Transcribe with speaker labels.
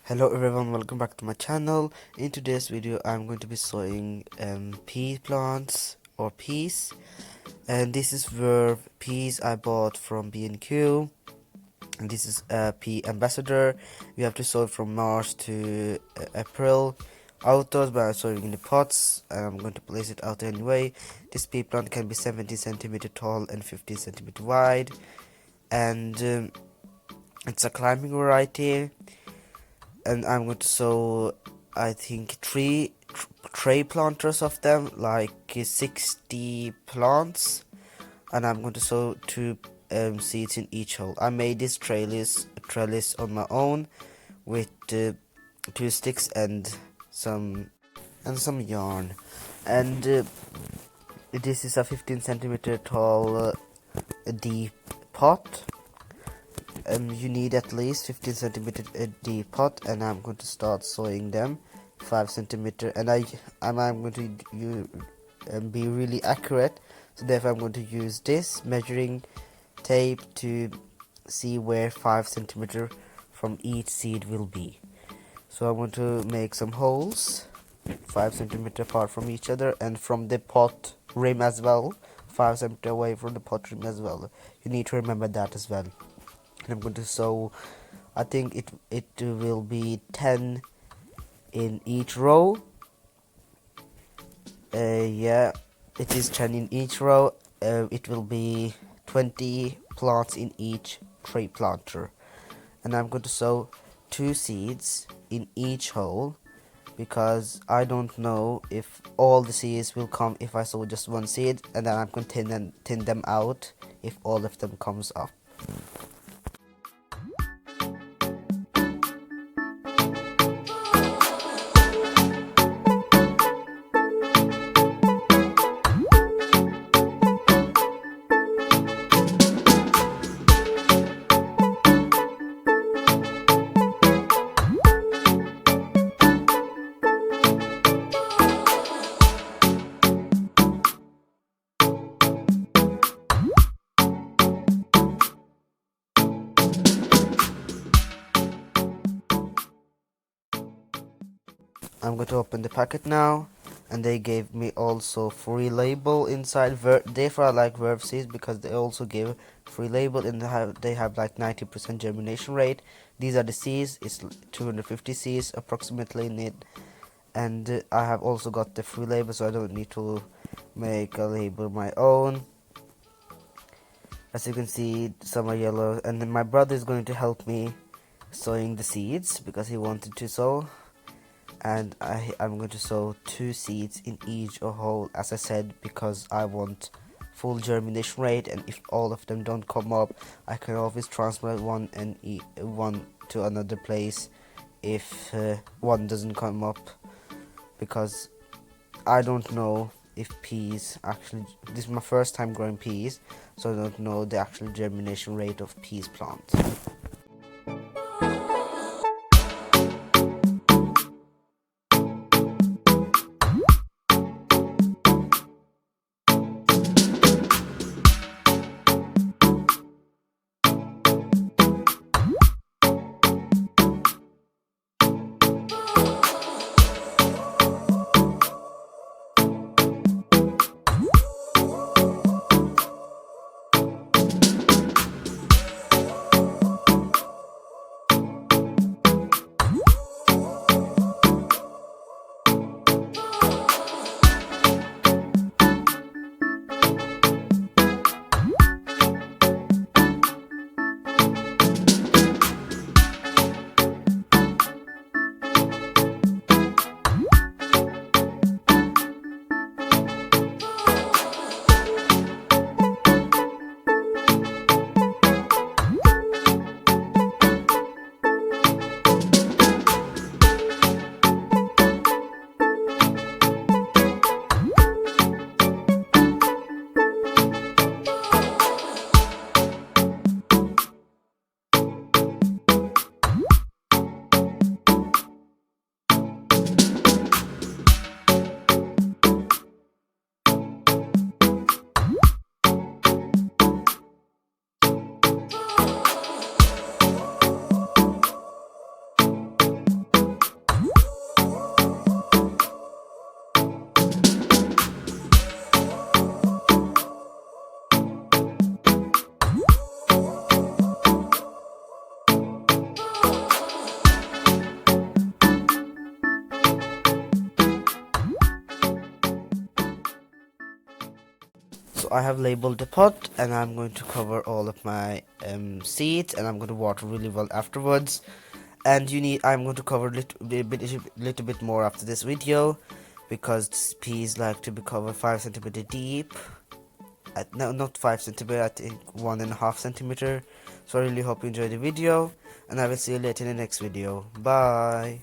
Speaker 1: Hello everyone, welcome back to my channel. In today's video I'm going to be sowing pea plants or peas, and this is where peas I bought from B&Q, and this is a pea ambassador. We have to sow it from March to April outdoors, but I'm sowing in the pots and I'm going to place it out anyway. This pea plant can be 70 centimeter tall and 50 centimeter wide, and it's a climbing variety. And I'm going to sow, I think, three tray planters of them, like 60 plants, and I'm going to sow two seeds in each hole. I made this trellis on my own with two sticks and some yarn, and this is a 15 centimeter tall deep pot. You need at least 15 centimeter deep pot, and I'm going to start sowing them 5 centimeter, and I'm going to be really accurate, so therefore I'm going to use this measuring tape to see where 5 centimeter from each seed will be. So I'm going to make some holes 5 centimeter apart from each other, and from the pot rim as well, 5 centimeter away from the pot rim as well. You need to remember that as well. And I'm going to sow, I think it will be 10 in each row. Yeah, it is 10 in each row. It will be 20 plants in each tray planter, and I'm going to sow 2 seeds in each hole, because I don't know if all the seeds will come if I sow just one seed, and then I'm going to thin them out if all of them comes up. I'm going to open the packet now, and they gave me also free label inside. Therefore I like Verve seeds, because they also give free label, and they have like 90% germination rate. These are the seeds. It's 250 seeds approximately in it, and I have also got the free label, so I don't need to make a label my own. As you can see, some are yellow, and then my brother is going to help me sowing the seeds because he wanted to sow. And I'm going to sow 2 seeds in each hole, as I said, because I want full germination rate, and if all of them don't come up, I can always transplant one to another place if one doesn't come up, because I don't know if peas actually, this is my first time growing peas, so I don't know the actual germination rate of peas plants. So I have labeled the pot, and I'm going to cover all of my seeds, and I'm going to water really well afterwards. And I'm going to cover little bit more after this video, because peas like to be covered 5 centimeter deep. No, not 5 centimeter, I think 1.5 centimeter. So I really hope you enjoyed the video, and I will see you later in the next video. Bye.